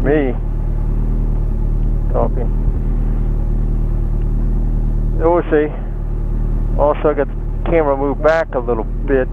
me talking. We'll see. Also got the camera moved back a little bit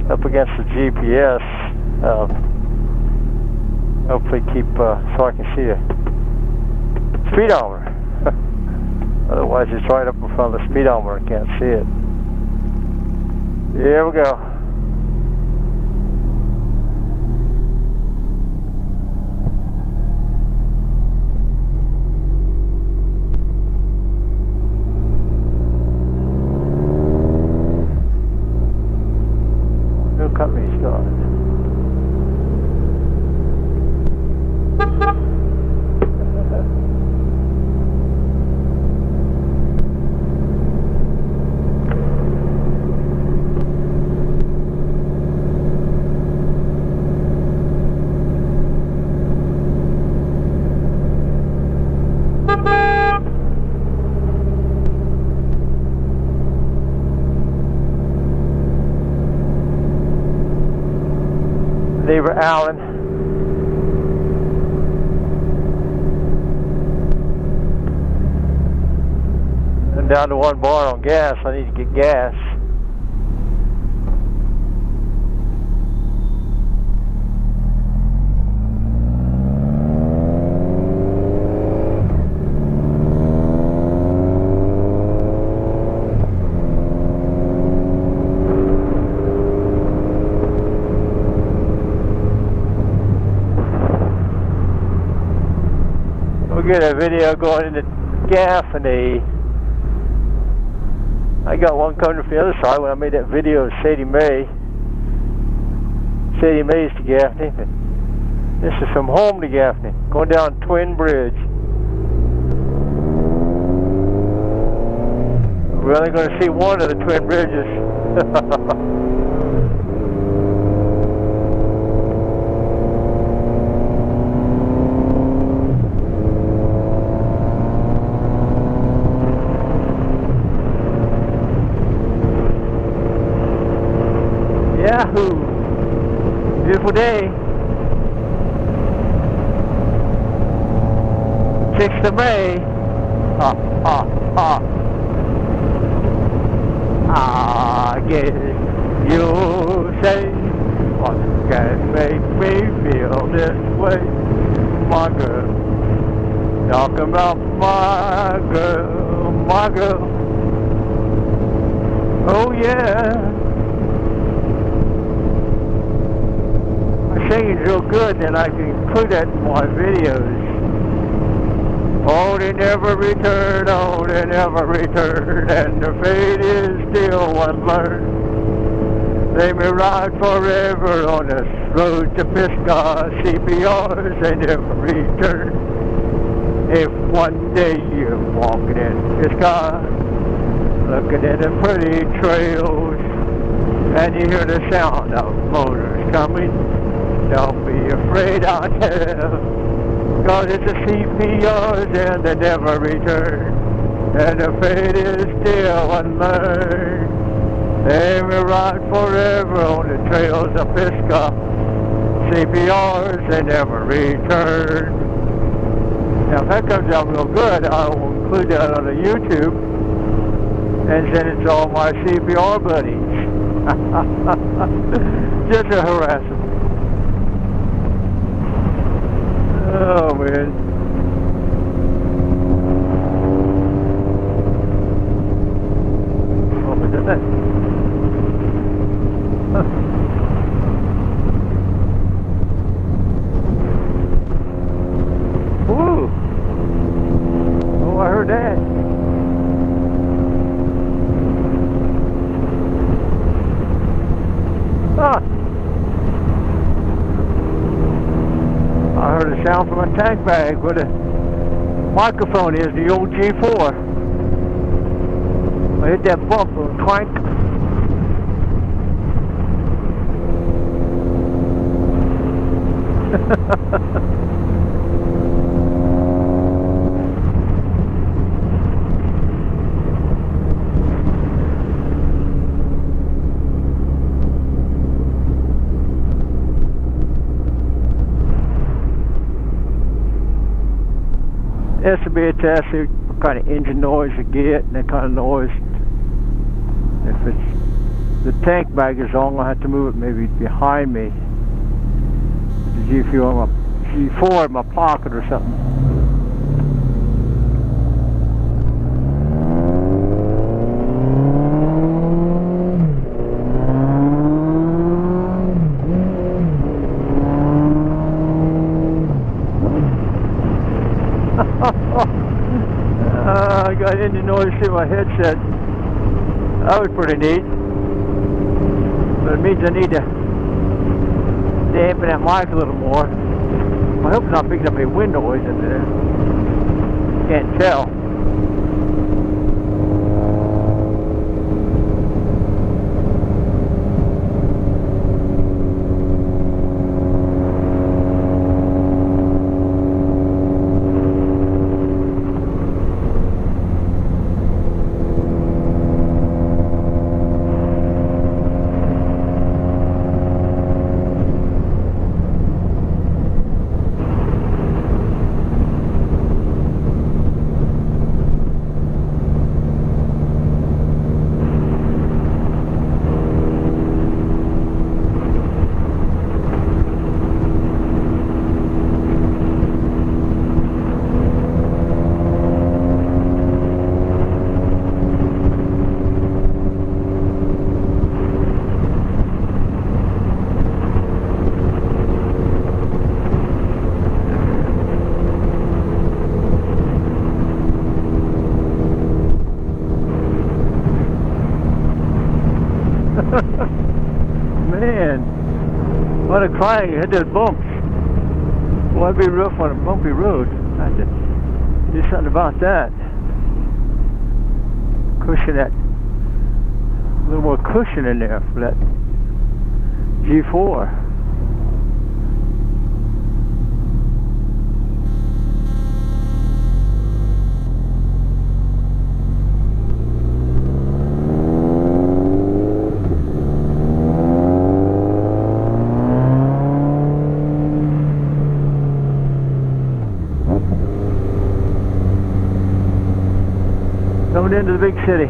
up against the GPS. Hopefully keep so I can see a speedometer. Otherwise it's right up in front of the speedometer. I can't see it. Here we go. New company started. Neighbor Allen. I'm down to 1 bar on gas. I need to get gas. Get a video going into Gaffney. I got one coming from the other side when I made that video of Sadie Mae. Sadie Mae's to Gaffney. This is from home to Gaffney, going down Twin Bridge. We're only going to see one of the Twin Bridges. Yahoo! Beautiful day. 6th of May. I guess you'll say what can make me feel this way, my girl. Talking about my girl, my girl. Oh yeah. Singing real good, then I can include that in my videos. Oh, they never return, oh, they never return, and their fate is still unlearned. They may ride forever on this road to Pisgah, CPRs, they never return. If one day you're walking in Pisgah, looking at the pretty trails, and you hear the sound of motors coming, don't be afraid, I'll tell, 'cause it's the CPRs and they never return, and the fate is still unlearned. They will ride forever on the trails of Pisgah, CPRs, they never return. Now if that comes out real good, I will include that on the YouTube and send it to all my CPR buddies. Just to harass them. Oh man. What was that? Woo! Oh, I heard that. Ah! I heard a sound from a tank bag where the microphone is, the old G4. I hit that bump, a clank. This will be a test, see what kind of engine noise you get and that kind of noise. If it's the tank bag is on, I'll have to move it maybe behind me. The G4 in my pocket or something. I got engine noise through my headset. That was pretty neat. But it means I need to dampen that mic a little more. I hope it's not picking up any wind noise in there. Can't tell. Man, what a crying, you hit those bumps. Well, it'd be rough on a bumpy road. I had to do something about that. Cushion that, a little more cushion in there for that G4. Coming into the big city.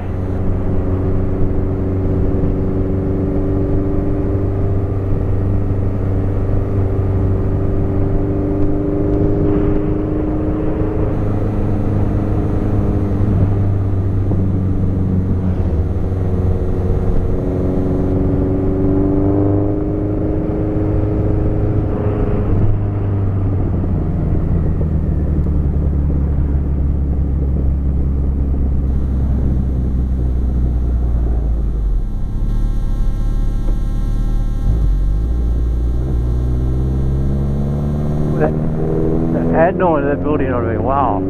That noise of that building ought to be wow.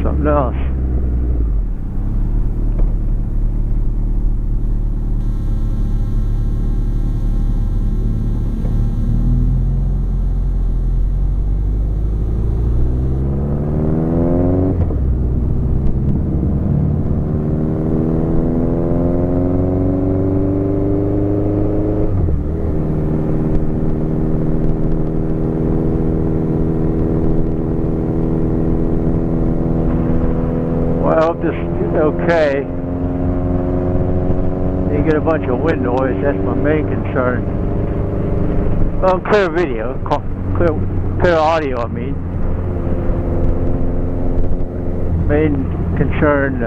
Something else. I hope this is okay. You get a bunch of wind noise, that's my main concern. Well, clear video, clear audio, I mean. Main concern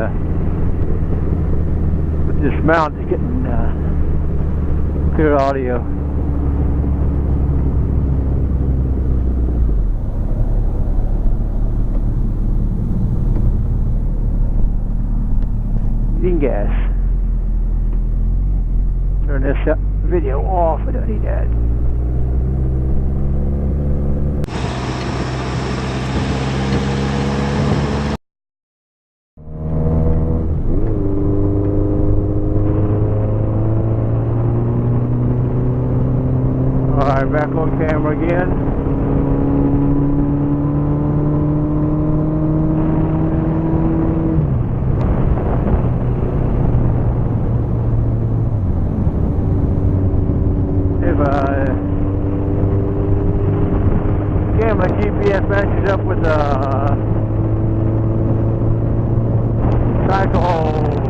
with this mount is getting clear audio. Gas. Turn this video off. I don't need that. Alright, back on camera again. Yeah, my GPS matches up with the cycle.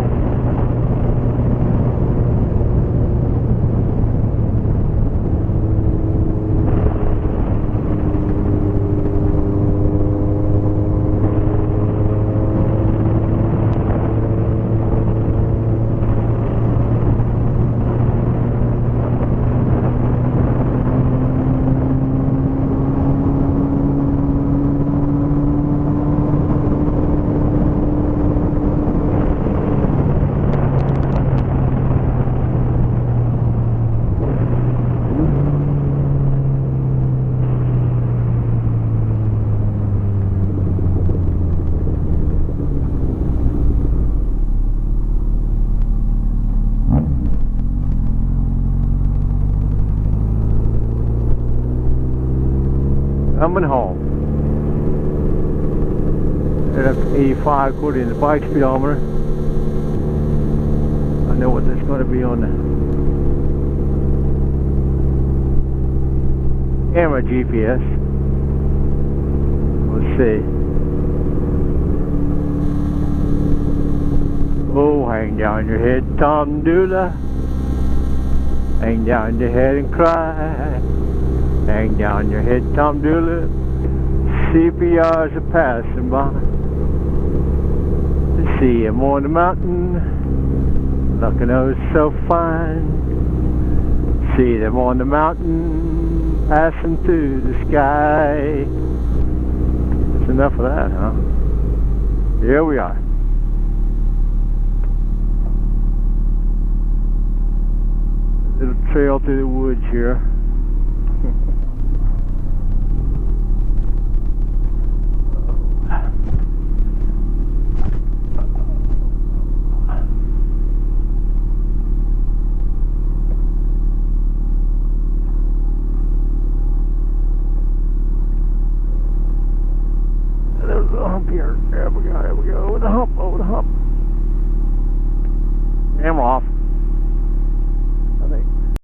Coming home at 85 according to the bike speedometer. I know what that's going to be on the camera GPS. Let's see. Oh, hang down your head, Tom Doula. Hang down your head and cry. Hang down your head, Tom Doolittle. CPRs are passing by. See him on the mountain, looking oh so fine. See them on the mountain, passing through the sky. That's enough of that, huh? Here we are. Little trail through the woods here. Hump here. There we go. Over the hump. Camera off.